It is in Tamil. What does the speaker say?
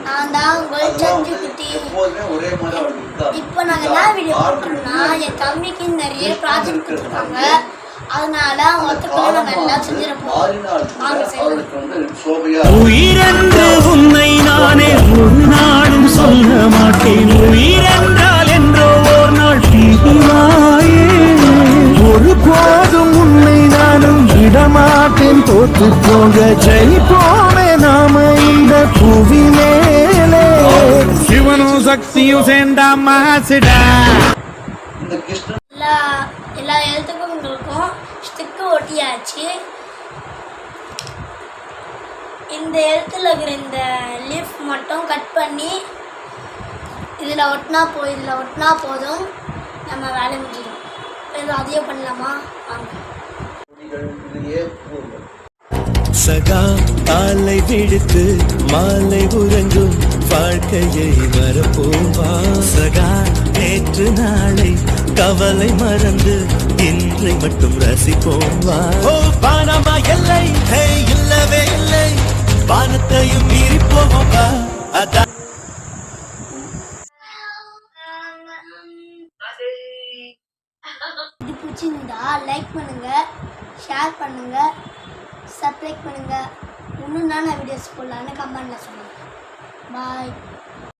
நான் தான் உங்கள் சஞ்சுக்குட்டி. இப்போ நாங்கள் என்ன வீடியோ பண்ணுறோம்னா, என் தம்பிக்கு நிறைய ப்ராஜெக்ட் கொடுத்துருக்காங்க. அதனால அவங்க ஒத்துக்கல நாங்கள் எல்லாம் செஞ்சிருப்போம். உயிரென்று உன்னை நானே ஒரு நாளும் சொல்ல மாட்டேன். உயிரென்றால் என்றோ ஒரு நாள் தீவாயே. ஒரு போதும் உன்னை நானும் விடமாட்டேன். தோத்து போக ஜெயிப்போமே நாம இந்த புவி மேலே. சிவனும் சக்தியும் சேர்ந்தா மாசிடா. எல்லா எழுத்துக்கும் உங்களுக்கும் ஸ்டிக்கு ஒட்டியாச்சு. இந்த எழுத்துல இருக்கிற இந்த லீஃப் மட்டும் கட் பண்ணி இதில் ஒட்டினா போதும், நம்ம வேலை முடிஞ்சிடும். அதையே பண்ணலாமா? வாங்க. சகா காலை விடுத்து மாலை உறங்கும் வாழ்க்கையை மறப்போவா. சகா நேற்று நாளை கவலை மறந்து இன்றை மட்டும் ரசிப்போவா. ஓ பானமா எல்லை இல்லவே இல்லை, பானத்தையும் மீறி போவோவா. அதான் இது பிடிச்சிருந்தா லைக் பண்ணுங்க, ஷேர் பண்ணுங்க, சப்ஸ்கிரைப் பண்ணுங்க. இன்னும் நான் வீடியோஸ் போடலான்னு கமெண்ட்ல சொல்லுங்க. பாய்.